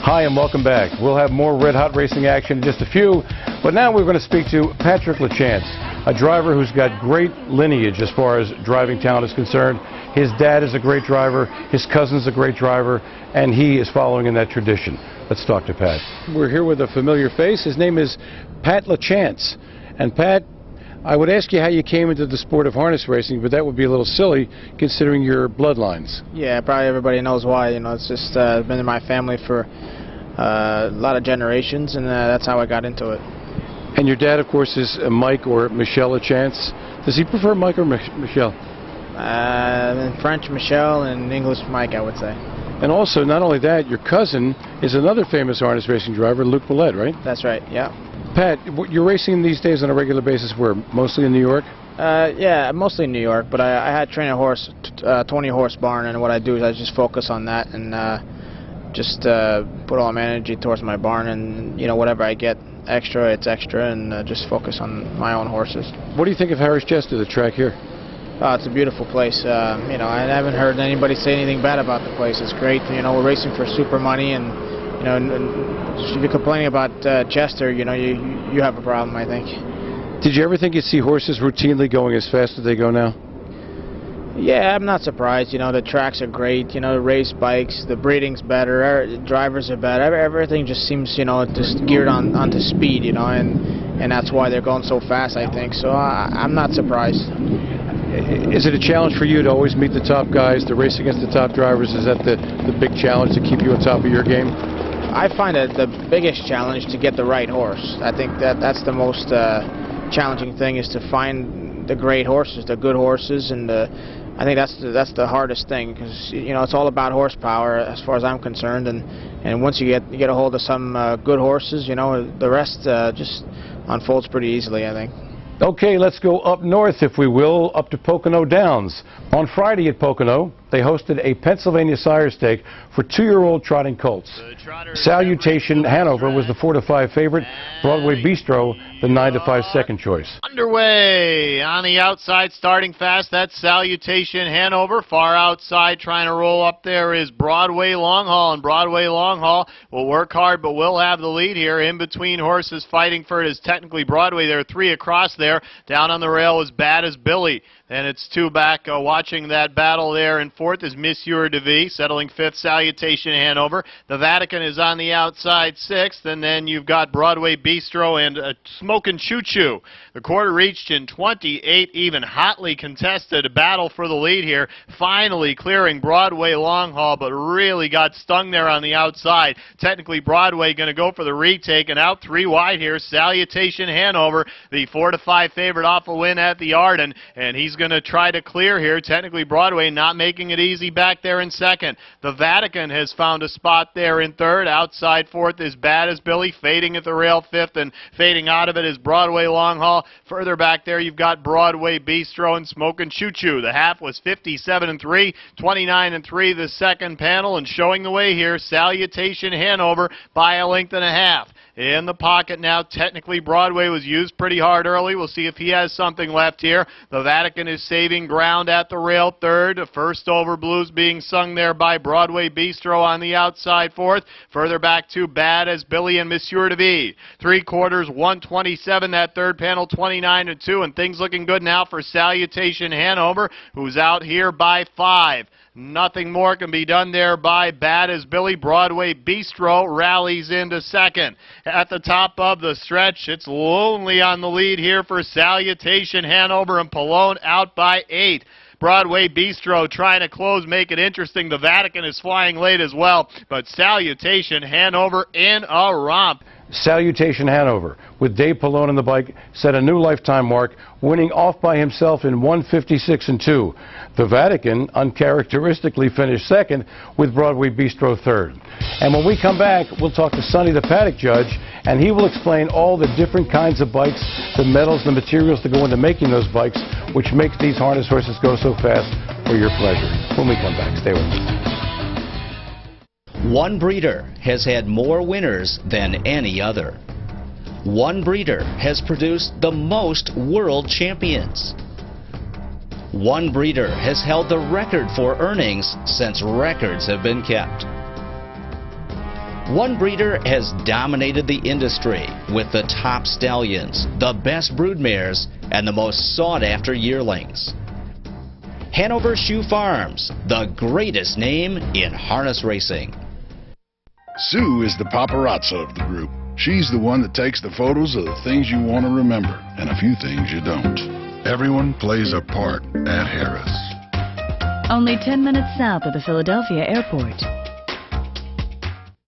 Hi and welcome back. We'll have more red-hot racing action in just a few, but now we're going to speak to Pat Lachance, a driver who's got great lineage as far as driving talent is concerned. His dad is a great driver, his cousin's a great driver, and he is following in that tradition. Let's talk to Pat. We're here with a familiar face. His name is Pat Lachance. And Pat, I would ask you how you came into the sport of harness racing, but that would be a little silly considering your bloodlines. Yeah, probably everybody knows why. You know, it's just been in my family for a lot of generations, and that's how I got into it. And your dad, of course, is Mike or Michel Lachance. Does he prefer Mike or Michel? In French, Michel, and English, Mike, I would say. And also, not only that, your cousin is another famous harness racing driver, Luc Ouellette, right? That's right, yeah. Pat, you're racing these days on a regular basis where? Mostly in New York? Yeah, mostly in New York, but I had trained a horse, 20-horse barn, and what I do is I just focus on that and just put all my energy towards my barn, and, you know, whatever I get extra, it's extra, and just focus on my own horses. What do you think of Harrah's Chester, the track here? It's a beautiful place. You know, I haven't heard anybody say anything bad about the place. It's great. You know, we're racing for super money, and you know, if you're complaining about Chester, you know, you have a problem, I think. Did you ever think you'd see horses routinely going as fast as they go now? Yeah, I'm not surprised. You know, the tracks are great. You know, the race bikes, the breeding's better, drivers are better. Everything just seems, you know, just geared onto speed. You know, and that's why they're going so fast, I think. So I'm not surprised. Is it a challenge for you to always meet the top guys, to race against the top drivers? Is that the big challenge to keep you on top of your game? I find that the biggest challenge to get the right horse. I think that's the most challenging thing, is to find the great horses, the good horses, and I think that's the hardest thing, because you know, it's all about horsepower as far as I'm concerned, and once you get a hold of some good horses, you know, the rest just unfolds pretty easily, I think. Okay, let's go up north, if we will, up to Pocono Downs. On Friday at Pocono, they hosted a Pennsylvania sire stake for 2-year-old trotting colts. Salutation Hanover was the 4-5 favorite. Broadway Bistro, the 9-5 second choice. Underway on the outside, starting fast. That's Salutation Hanover. Far outside, trying to roll up there is Broadway Long Haul, and Broadway Long Haul will work hard, but will have the lead here. In between horses fighting for it is technically Broadway. There are 3 across there. Down on the rail is Bad as Billy. And it's 2 back. Watching that battle there in 4th is Monsieur de Vie, settling 5th, Salutation Hanover. The Vatican is on the outside 6th, and then you've got Broadway Bistro and Smokin' Choo Choo. The quarter reached in 28, even hotly contested. A battle for the lead here, finally clearing Broadway Long Haul, but really got stung there on the outside. Technically, Broadway going to go for the retake, and out 3 wide here, Salutation Hanover, the 4-5 favorite off a win at the Arden, and he's going to try to clear here. Technically, Broadway not making it easy back there in 2nd. The Vatican has found a spot there in 3rd. Outside 4th is Bad as Billy, fading at the rail 5th, and fading out of it is Broadway Long Haul. Further back there, you've got Broadway Bistro and Smokin' Choo Choo. The half was 57-3, 29-3 the second panel, and showing the way here, Salutation Hanover by a length and a half. In the pocket now, technically Broadway was used pretty hard early. We'll see if he has something left here. The Vatican is saving ground at the rail 3rd. First over blues being sung there by Broadway Bistro on the outside 4th. Further back to Bad as Billy and Monsieur de Vie. 3/4, 127, that 3rd panel, 29-2, and things looking good now for Salutation Hanover, who's out here by 5. Nothing more can be done there by Bad as Billy. Broadway Bistro rallies into 2nd. At the top of the stretch, it's lonely on the lead here for Salutation Hanover, and Palone out by 8. Broadway Bistro trying to close, make it interesting. The Vatican is flying late as well, but Salutation Hanover in a romp. Salutation Hanover, with Dave Palone on the bike, set a new lifetime mark, winning off by himself in 1:56-2. The Vatican uncharacteristically finished 2nd, with Broadway Bistro 3rd. And when we come back, we'll talk to Sonny The Paddock Judge, and he will explain all the different kinds of bikes, the metals, the materials that go into making those bikes, which makes these harness horses go so fast for your pleasure. When we come back, stay with us. One breeder has had more winners than any other. One breeder has produced the most world champions. One breeder has held the record for earnings since records have been kept. One breeder has dominated the industry with the top stallions, the best broodmares, and the most sought-after yearlings. Hanover Shoe Farms, the greatest name in harness racing. Sue is the paparazzo of the group. She's the one that takes the photos of the things you want to remember and a few things you don't. Everyone plays a part at Harrah's. Only 10 minutes south of the Philadelphia airport.